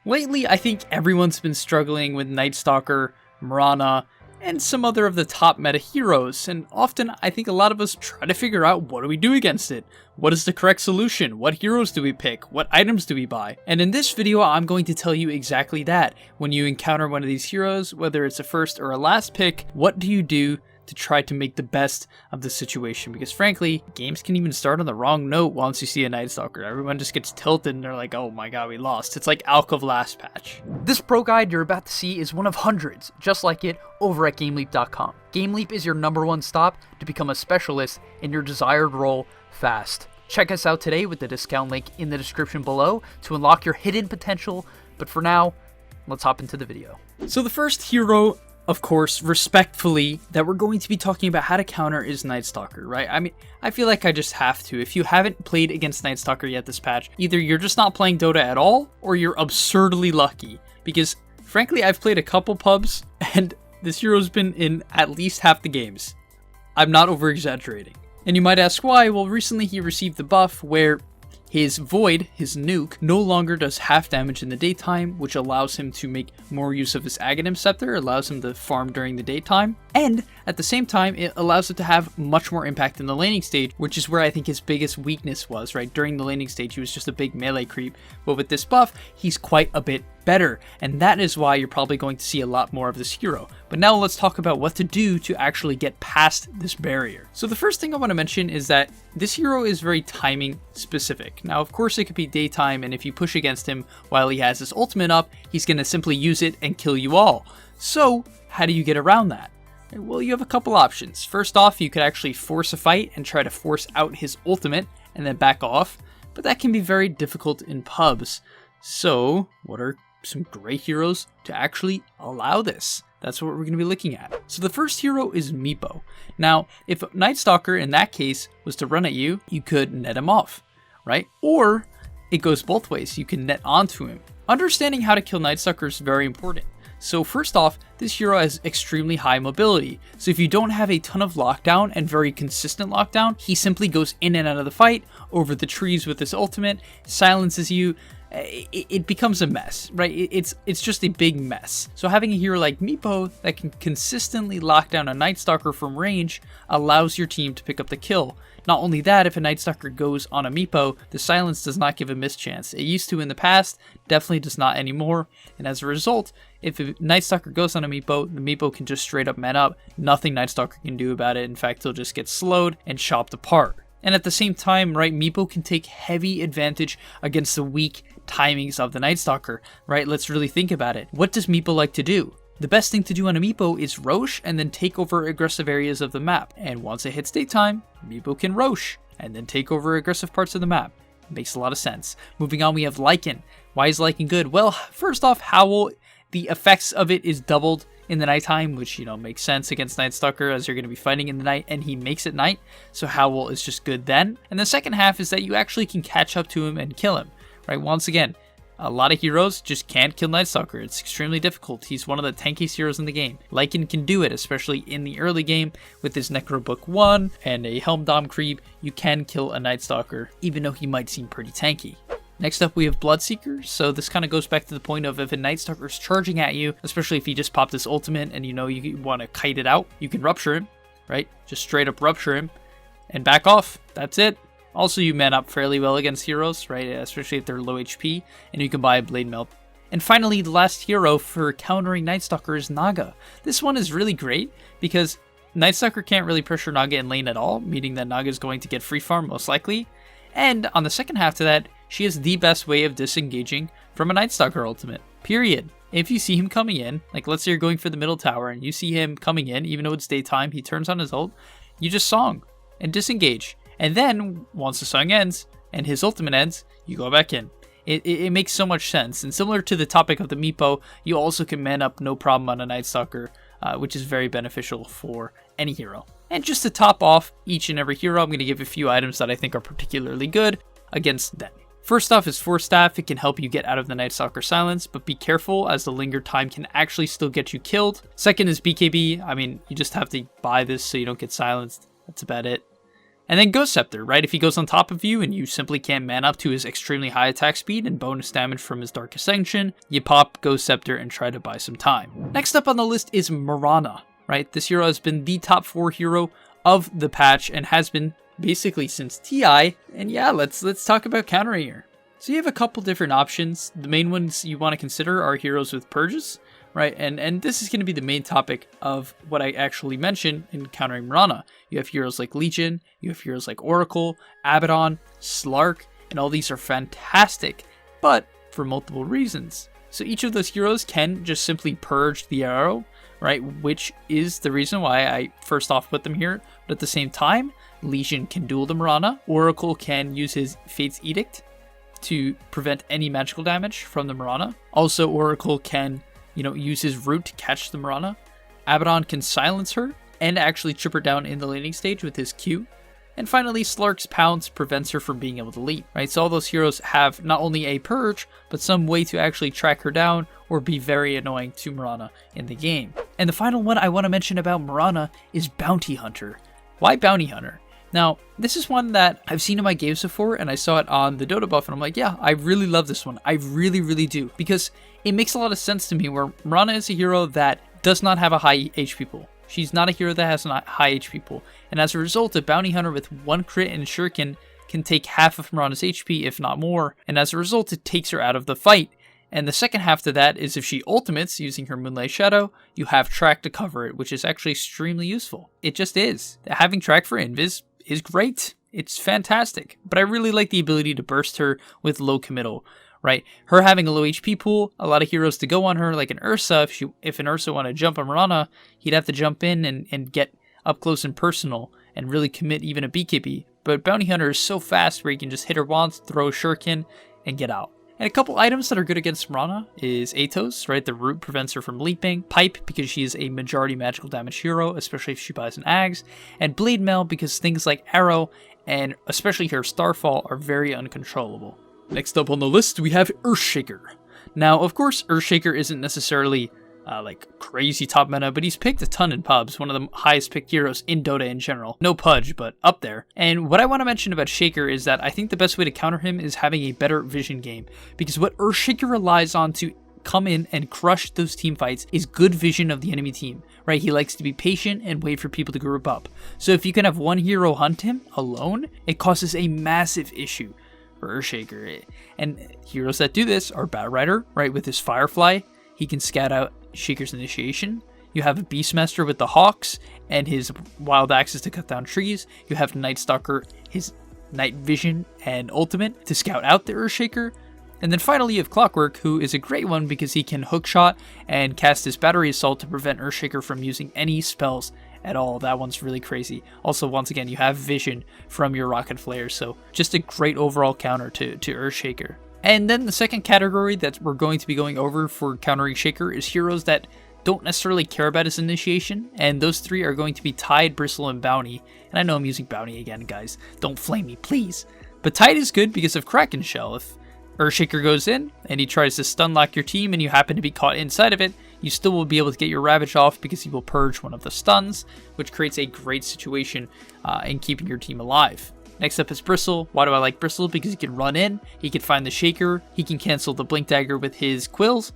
Lately, I think everyone's been struggling with Night Stalker, Mirana, and some other of the top meta heroes, and often I think a lot of us try to figure out what do we do against it? What is the correct solution? What heroes do we pick? What items do we buy? And in this video, I'm going to tell you exactly that. When you encounter one of these heroes, whether it's a first or a last pick, what do you do to try to make the best of the situation? Because frankly, games can even start on the wrong note once you see a Night Stalker. Everyone just gets tilted and they're like, oh my god, we lost. It's like Alcov last patch. This pro guide you're about to see is one of hundreds just like it over at gameleap.com. Gameleap is your #1 stop to become a specialist in your desired role fast. Check us out today with the discount link in the description below to unlock your hidden potential. But for now, let's hop into the video. So the first hero, of course, respectfully, that we're going to be talking about how to counter is Night Stalker, right? I mean, I feel like I just have to. If you haven't played against Night Stalker yet this patch, either you're just not playing Dota at all, or you're absurdly lucky. Because, frankly, I've played a couple pubs, and this hero's been in at least half the games. I'm not over-exaggerating. And you might ask why. Well, recently he received the buff where his Void, his nuke, no longer does half damage in the daytime, which allows him to make more use of his Aghanim Scepter, allows him to farm during the daytime, and at the same time, it allows it to have much more impact in the laning stage, which is where I think his biggest weakness was, right? During the laning stage, he was just a big melee creep, but with this buff, he's quite a bit better, and that is why you're probably going to see a lot more of this hero. But now let's talk about what to do to actually get past this barrier. So the first thing I want to mention is that this hero is very timing specific. Now, of course, it could be daytime, and if you push against him while he has his ultimate up, he's going to simply use it and kill you all. So how do you get around that? Well, you have a couple options. First off, you could actually force a fight and try to force out his ultimate and then back off, but that can be very difficult in pubs. So what are some great heroes to actually allow this? That's what we're going to be looking at. So the first hero is Meepo. Now, if Night Stalker in that case was to run at you, you could net him off, right? Or it goes both ways. You can net onto him. Understanding how to kill Night Stalker is very important. So first off, this hero has extremely high mobility. So if you don't have a ton of lockdown and very consistent lockdown, he simply goes in and out of the fight, over the trees with his ultimate, silences you. It becomes a mess, right? It's just a big mess. So having a hero like Meepo that can consistently lock down a Night Stalker from range allows your team to pick up the kill. Not only that, if a Night Stalker goes on a Meepo, the silence does not give a mischance. It used to in the past, definitely does not anymore. And as a result, if a Night Stalker goes on a Meepo, the Meepo can just straight up man up. Nothing Night Stalker can do about it. In fact, he'll just get slowed and chopped apart. And at the same time, right, Meepo can take heavy advantage against the weak timings of the Night Stalker, right? Let's really think about it. What does Meepo like to do? The best thing to do on a Meepo is Rosh and then take over aggressive areas of the map. And once it hits daytime, Meepo can Rosh and then take over aggressive parts of the map. Makes a lot of sense. Moving on, we have Lycan. Why is Lycan good? Well, first off, Howl, the effects of it is doubled in the nighttime, which, you know, makes sense against Night Stalker as you're going to be fighting in the night, and he makes it night, so Howl is just good then. And the second half is that you actually can catch up to him and kill him, right? Once again, a lot of heroes just can't kill Night Stalker. It's extremely difficult. He's one of the tankiest heroes in the game. Lycan can do it, especially in the early game with his Necro Book 1 and a Helm Dom creep. You can kill a Night Stalker, even though he might seem pretty tanky. Next up, we have Bloodseeker. So this kind of goes back to the point of if a Night Stalker is charging at you, especially if he just popped his ultimate and you know you want to kite it out, you can rupture him, right? Just straight up rupture him and back off. That's it. Also, you man up fairly well against heroes, right? Especially if they're low HP, and you can buy a Blade Melt. And finally, the last hero for countering Night Stalker is Naga. This one is really great because Night Stalker can't really pressure Naga in lane at all, meaning that Naga is going to get free farm most likely. And on the second half to that, she has the best way of disengaging from a Night Stalker ultimate, period. If you see him coming in, like let's say you're going for the middle tower and you see him coming in, even though it's daytime, he turns on his ult, you just song and disengage. And then once the song ends and his ultimate ends, you go back in. It makes so much sense. And similar to the topic of the Meepo, you also can man up no problem on a Night Stalker, which is very beneficial for any hero. And just to top off each and every hero, I'm going to give a few items that I think are particularly good against them. First off is Force Staff. It can help you get out of the Night Stalker silence, but be careful as the linger time can actually still get you killed. Second is BKB. I mean, you just have to buy this so you don't get silenced. That's about it. And then Ghost Scepter, right? If he goes on top of you and you simply can't man up to his extremely high attack speed and bonus damage from his Dark Ascension, you pop Ghost Scepter and try to buy some time. Next up on the list is Mirana, right? This hero has been the top 4 hero of the patch and has been basically since TI. And yeah, let's talk about countering here. So you have a couple different options. The main ones you want to consider are heroes with purges, right? And this is going to be the main topic of what I actually mentioned in countering Mirana. You have heroes like Legion, you have heroes like Oracle, Abaddon, Slark, and all these are fantastic, but for multiple reasons. So each of those heroes can just simply purge the arrow, right? Which is the reason why I first off put them here. But at the same time, Legion can duel the Mirana. Oracle can use his Fate's Edict to prevent any magical damage from the Mirana. Also, Oracle can, use his root to catch the Mirana. Abaddon can silence her and actually chip her down in the laning stage with his Q. And finally, Slark's Pounce prevents her from being able to leap, right? So all those heroes have not only a purge, but some way to actually track her down or be very annoying to Mirana in the game. And the final one I want to mention about Mirana is Bounty Hunter. Why Bounty Hunter? Now, this is one that I've seen in my games before, and I saw it on the Dota buff, and I'm like, yeah, I really love this one. I really, really do. Because it makes a lot of sense to me where Mirana is a hero that does not have a high HP pool. She's not a hero that has a high HP pool. And as a result, a Bounty Hunter with 1 crit and Shuriken can take half of Mirana's HP, if not more. And as a result, it takes her out of the fight. And the second half to that is if she ultimates using her Moonlight Shadow, you have track to cover it, which is actually extremely useful. It just is. Having track for Invis is great. It's fantastic. But I really like the ability to burst her with low committal, right? Her having a low HP pool, a lot of heroes to go on her, like an Ursa. If an Ursa wanted to jump on Mirana, he'd have to jump in and get up close and personal and really commit even a BKB. But Bounty Hunter is so fast where you can just hit her once, throw a Shuriken, and get out. And a couple items that are good against Mirana is Atos, right? The root prevents her from leaping. Pipe, because she is a majority magical damage hero, especially if she buys an Ags. And Blade Mail, because things like Arrow and especially her Starfall are very uncontrollable. Next up on the list, we have Earthshaker. Now, of course, Earthshaker isn't necessarily like crazy top meta, but he's picked a ton in pubs, one of the highest picked heroes in Dota in general. No Pudge, but up there. And what I want to mention about Shaker is that I think the best way to counter him is having a better vision game, because what Earthshaker relies on to come in and crush those team fights is good vision of the enemy team, right? He likes to be patient and wait for people to group up. So if you can have one hero hunt him alone, it causes a massive issue for Earthshaker. And heroes that do this are Batrider, right? With his Firefly, he can scout out Shaker's initiation. You have a Beastmaster with the Hawks and his Wild Axes to cut down trees. You have Night Stalker, his Night Vision and Ultimate to scout out the Earthshaker. And then finally you have Clockwork, who is a great one because he can hookshot and cast his Battery Assault to prevent Earthshaker from using any spells at all. That one's really crazy. Also, once again, you have Vision from your Rocket Flare, so just a great overall counter to Earthshaker. And then the second category that we're going to be going over for countering Shaker is heroes that don't necessarily care about his initiation, and those 3 are going to be Tide, Bristle, and Bounty. And I know I'm using Bounty again, guys. Don't flame me, please. But Tide is good because of Kraken Shell. If Earthshaker goes in and he tries to stun lock your team and you happen to be caught inside of it, you still will be able to get your Ravage off because he will purge one of the stuns, which creates a great situation in keeping your team alive. Next up is Bristle. Why do I like Bristle? Because he can run in, he can find the Shaker, he can cancel the Blink Dagger with his Quills,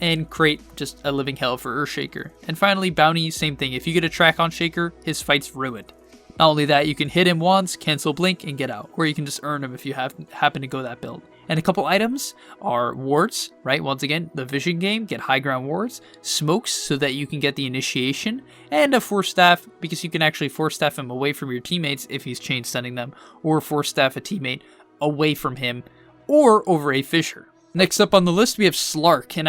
and create just a living hell for Earthshaker. And finally, Bounty, same thing. If you get a track on Shaker, his fight's ruined. Not only that, you can hit him once, cancel Blink, and get out. Or you can just earn him if you happen to go that build. And a couple items are wards, right? Once again, the vision game, get high ground wards, smokes so that you can get the initiation, and a force staff because you can actually force staff him away from your teammates if he's chain stunning them, or force staff a teammate away from him, or over a fissure. Next up on the list, we have Slark, and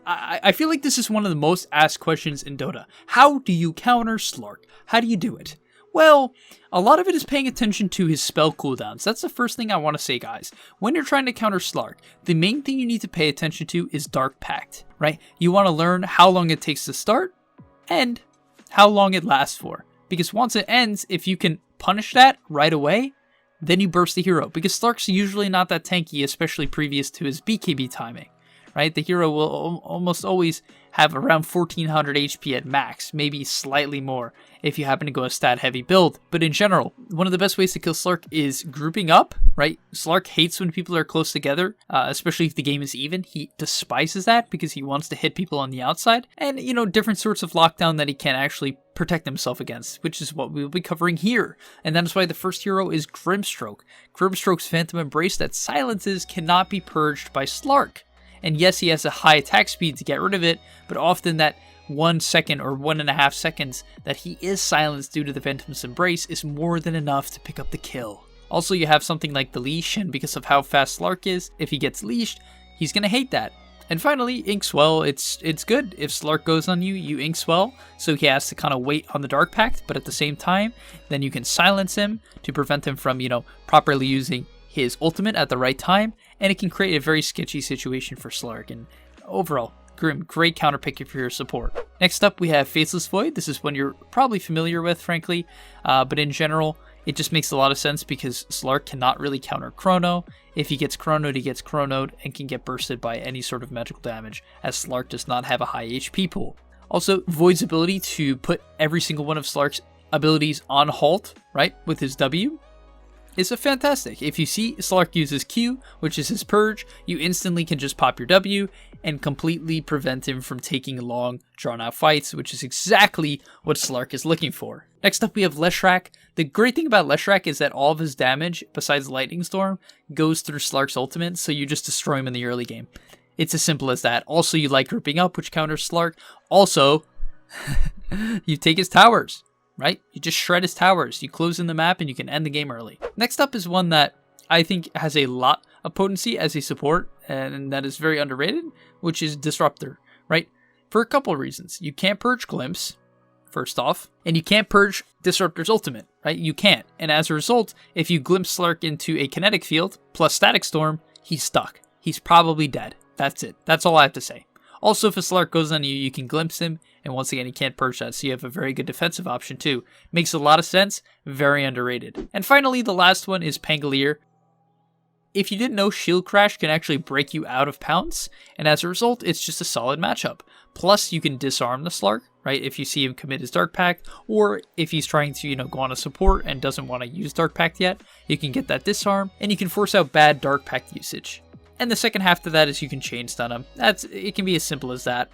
I feel like this is one of the most asked questions in Dota. How do you counter Slark? How do you do it? Well, a lot of it is paying attention to his spell cooldowns. That's the first thing I want to say, guys. When you're trying to counter Slark, the main thing you need to pay attention to is Dark Pact, right? You want to learn how long it takes to start and how long it lasts for. Because once it ends, if you can punish that right away, then you burst the hero. Because Slark's usually not that tanky, especially previous to his BKB timing, right? The hero will almost always have around 1400 HP at max, maybe slightly more if you happen to go a stat heavy build. But in general, one of the best ways to kill Slark is grouping up, right? Slark hates when people are close together, especially if the game is even. He despises that because he wants to hit people on the outside, and different sorts of lockdown that he can actually protect himself against, which is what we will be covering here. And that is why the first hero is Grimstroke. Grimstroke's Phantom Embrace that silences cannot be purged by Slark. And yes, he has a high attack speed to get rid of it, but often that 1 second or 1.5 seconds that he is silenced due to the Phantom's Embrace is more than enough to pick up the kill. Also, you have something like the leash, and because of how fast Slark is, if he gets leashed, he's gonna hate that. And finally, Ink Swell, it's good. If Slark goes on you, you Ink Swell, so he has to kind of wait on the Dark Pact, but at the same time, then you can silence him to prevent him from, properly using his ultimate at the right time, and it can create a very sketchy situation for Slark. And overall, Grim, great counter pick for your support. Next up, we have Faceless Void. This is one you're probably familiar with, frankly, but in general, it just makes a lot of sense because Slark cannot really counter Chrono. If he gets Chronoed, he gets Chronoed and can get bursted by any sort of magical damage, as Slark does not have a high HP pool. Also, Void's ability to put every single one of Slark's abilities on halt, right, with his W, is a fantastic. If you see Slark uses Q, which is his purge, you instantly can just pop your W and completely prevent him from taking long, drawn-out fights, which is exactly what Slark is looking for. Next up, we have Leshrac. The great thing about Leshrac is that all of his damage, besides Lightning Storm, goes through Slark's ultimate, so you just destroy him in the early game. It's as simple as that. Also, you like grouping up, which counters Slark. Also, you take his towers. Right? You just shred his towers, you close in the map, and you can end the game early. Next up is one that I think has a lot of potency as a support, and that is very underrated, which is Disruptor, right? For a couple of reasons. You can't purge Glimpse, first off, and you can't purge Disruptor's ultimate, right? You can't. And as a result, if you glimpse Slark into a kinetic field, plus Static Storm, he's stuck. He's probably dead. That's it. That's all I have to say. Also, if a Slark goes on you, you can glimpse him, and once again, he can't purge that, so you have a very good defensive option too. Makes a lot of sense, very underrated. And finally, the last one is Pangolier. If you didn't know, Shield Crash can actually break you out of Pounce, and as a result, it's just a solid matchup. Plus, you can disarm the Slark, right, if you see him commit his Dark Pact, or if he's trying to, go on a support and doesn't want to use Dark Pact yet, you can get that disarm, and you can force out bad Dark Pact usage. And the second half to that is you can chain stun him. It can be as simple as that.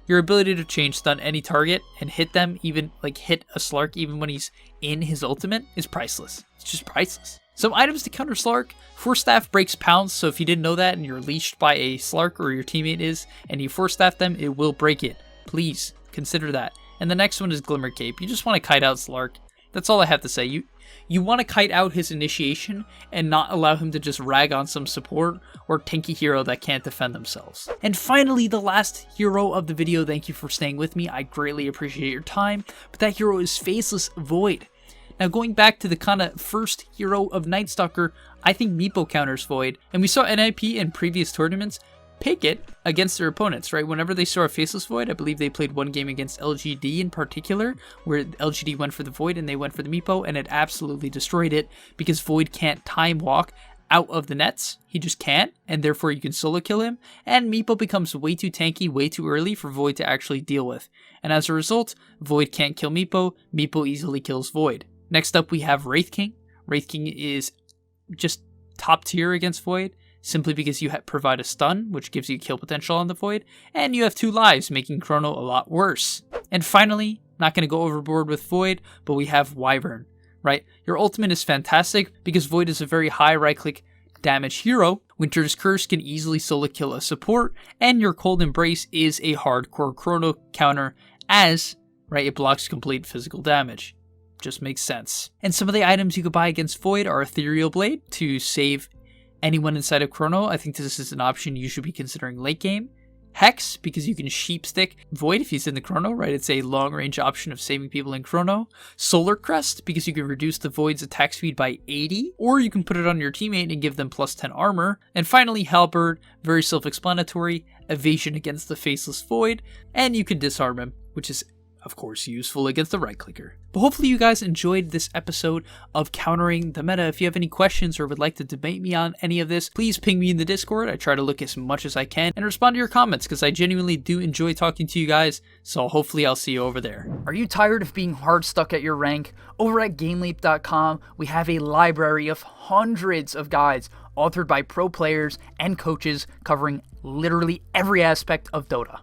Your ability to chain stun any target and hit them, even hit a Slark even when he's in his ultimate, is priceless. It's just priceless. Some items to counter Slark. Force Staff breaks Pounce, so if you didn't know that and you're leashed by a Slark or your teammate is, and you Force Staff them, it will break it. Please consider that. And the next one is Glimmer Cape. You just want to kite out Slark. That's all I have to say. You want to kite out his initiation and not allow him to just rag on some support or tanky hero that can't defend themselves. And finally, the last hero of the video. Thank you for staying with me. I greatly appreciate your time. But that hero is Faceless Void. Now, going back to the kind of first hero of Night Stalker, I think Meepo counters Void. And we saw NIP in previous tournaments pick it against their opponents, right? Whenever they saw a Faceless Void, I believe they played one game against LGD in particular, where LGD went for the Void and they went for the Meepo, and it absolutely destroyed it because Void can't time walk out of the nets. He just can't, and therefore you can solo kill him, and Meepo becomes way too tanky, way too early for Void to actually deal with. And as a result, Void can't kill Meepo, Meepo easily kills Void. Next up, we have Wraith King. Wraith King is just top tier against Void, simply because you provide a stun, which gives you kill potential on the Void, and you have 2 lives, making Chrono a lot worse. And finally, not going to go overboard with Void, but we have Wyvern, right? Your ultimate is fantastic because Void is a very high right-click damage hero. Winter's Curse can easily solo kill a support, and your Cold Embrace is a hardcore Chrono counter as, right, it blocks complete physical damage. Just makes sense. And some of the items you could buy against Void are Ethereal Blade to save anyone inside of Chrono. I think this is an option you should be considering late game. Hex, because you can sheepstick Void if he's in the Chrono, right? It's a long range option of saving people in Chrono. Solar Crest, because you can reduce the Void's attack speed by 80, or you can put it on your teammate and give them plus 10 armor. And finally, Halberd, very self-explanatory, evasion against the Faceless Void, and you can disarm him, which is of course, useful against the right clicker. But hopefully you guys enjoyed this episode of Countering the Meta. If you have any questions or would like to debate me on any of this, please ping me in the Discord. I try to look as much as I can and respond to your comments because I genuinely do enjoy talking to you guys. So hopefully I'll see you over there. Are you tired of being hard stuck at your rank? Over at gameleap.com, we have a library of hundreds of guides authored by pro players and coaches covering literally every aspect of Dota.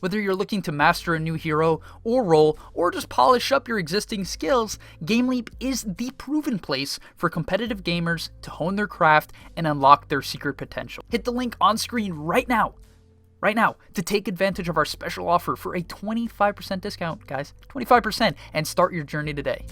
Whether you're looking to master a new hero or role, or just polish up your existing skills, GameLeap is the proven place for competitive gamers to hone their craft and unlock their secret potential. Hit the link on screen right now, to take advantage of our special offer for a 25% discount, guys. 25%, and start your journey today.